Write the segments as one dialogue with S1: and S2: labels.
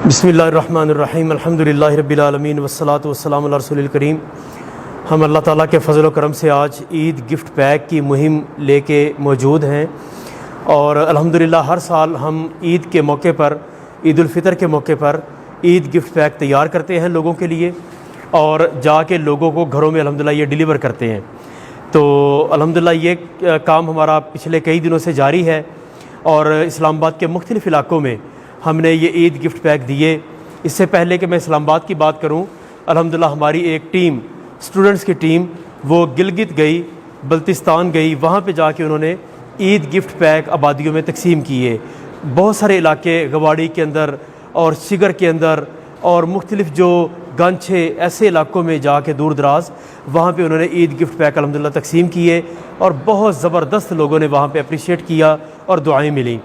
S1: बिस्मिल्लाहिर्रहमानिर्रहीम अल्हम्दुलिल्लाहि रब्बिल आलमीन वस्सलातु वस्सलामु अला रसूलिल करीम। हम अल्लाह ताला के फ़ज़ल व करम से आज ईद गिफ्ट पैक की मुहिम लेके मौजूद हैं और अल्हम्दुलिल्लाह हर साल हम ईद के मौके पर, ईद उल फ़ितर के मौके पर ईद गिफ्ट पैक तैयार करते हैं लोगों के लिए और जाके लोगों को घरों में अल्हम्दुलिल्लाह ये डिलीवर करते हैं। तो अल्हम्दुलिल्लाह ये काम हमारा पिछले कई दिनों से जारी है और इस्लामाबाद के मुख्तलिफ़ इलाक़ों में हमने ये ईद गिफ्ट पैक दिए। इससे पहले कि मैं इस्लामाबाद की बात करूं, अल्हम्दुलिल्लाह हमारी एक टीम, स्टूडेंट्स की टीम, वो गिलगित गई, बल्तिस्तान गई, वहाँ पे जाके उन्होंने ईद गिफ्ट पैक आबादियों में तकसीम किए। बहुत सारे इलाके गवाड़ी के अंदर और शिगर के अंदर और मुख्तलिफ़ जो गांछे ऐसे इलाक़ों में जाके दूर दराज वहाँ पे उन्होंने ईद गिफ्ट पैक अल्हम्दुलिल्लाह तकसीम किए और बहुत ज़बरदस्त लोगों ने वहाँ पे अप्रिशिएट किया और दुआएं मिली।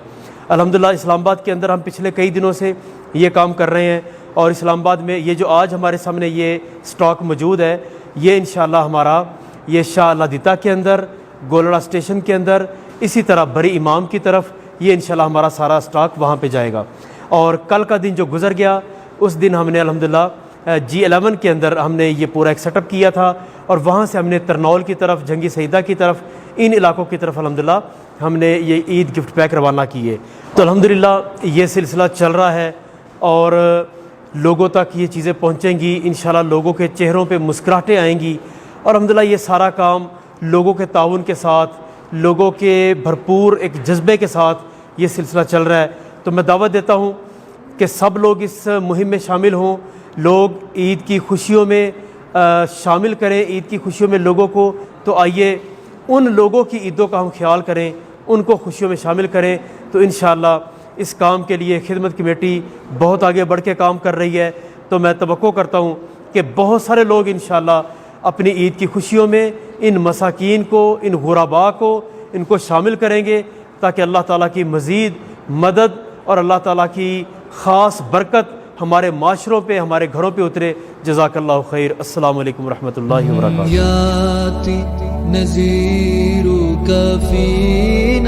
S1: अल्हम्दुलिल्लाह इस्लामाबाद के अंदर हम पिछले कई दिनों से ये काम कर रहे हैं और इस्लामाबाद में ये जो आज हमारे सामने ये स्टॉक मौजूद है, ये इंशाअल्लाह हमारा ये शाह अल्लाह के अंदर, गोलड़ा स्टेशन के अंदर, इसी तरह बरी इमाम की तरफ ये इंशाअल्लाह हमारा सारा स्टॉक वहाँ पे जाएगा। और कल का दिन जो गुज़र गया उस दिन हमने अल्हम्दुलिल्लाह G11 के अंदर हमने ये पूरा एक सेटअप किया था और वहाँ से हमने तरनौल की तरफ, जंगी सईदा की तरफ, इन इलाक़ों की तरफ अल्हम्दुलिल्लाह हमने ये ईद गिफ्ट पैक रवाना किए। तो अल्हम्दुलिल्लाह ये सिलसिला चल रहा है और लोगों तक ये चीज़ें पहुँचेंगी, इंशाअल्लाह लोगों के चेहरों पे मुस्कुराहटें आएंगी और अल्हम्दुलिल्लाह ये सारा काम लोगों के ताउन के साथ, लोगों के भरपूर एक जज्बे के साथ ये सिलसिला चल रहा है। तो मैं दावत देता हूँ कि सब लोग इस मुहिम में शामिल हों, लोग ईद की खुशियों में शामिल करें, ईद की खुशियों में लोगों को। तो आइए उन लोगों की ईदों का हम ख्याल करें, उनको खुशियों में शामिल करें। तो इंशाअल्लाह इस काम के लिए खिदमत कमेटी बहुत आगे बढ़ के काम कर रही है। तो मैं तवक्को करता हूँ कि बहुत सारे लोग इंशाअल्लाह अपनी ईद की खुशियों में इन मसाकीन को, इन गुरबा को, इनको शामिल करेंगे ताकि अल्लाह ताला की मज़ीद मदद और अल्लाह ताला की ख़ास बरकत हमारे माशरों पे, हमारे घरों पे उतरे। जज़ाकल्लाहु खैर। अस्सलामु अलैकुम रहमतुल्लाहि व बरकातुहू।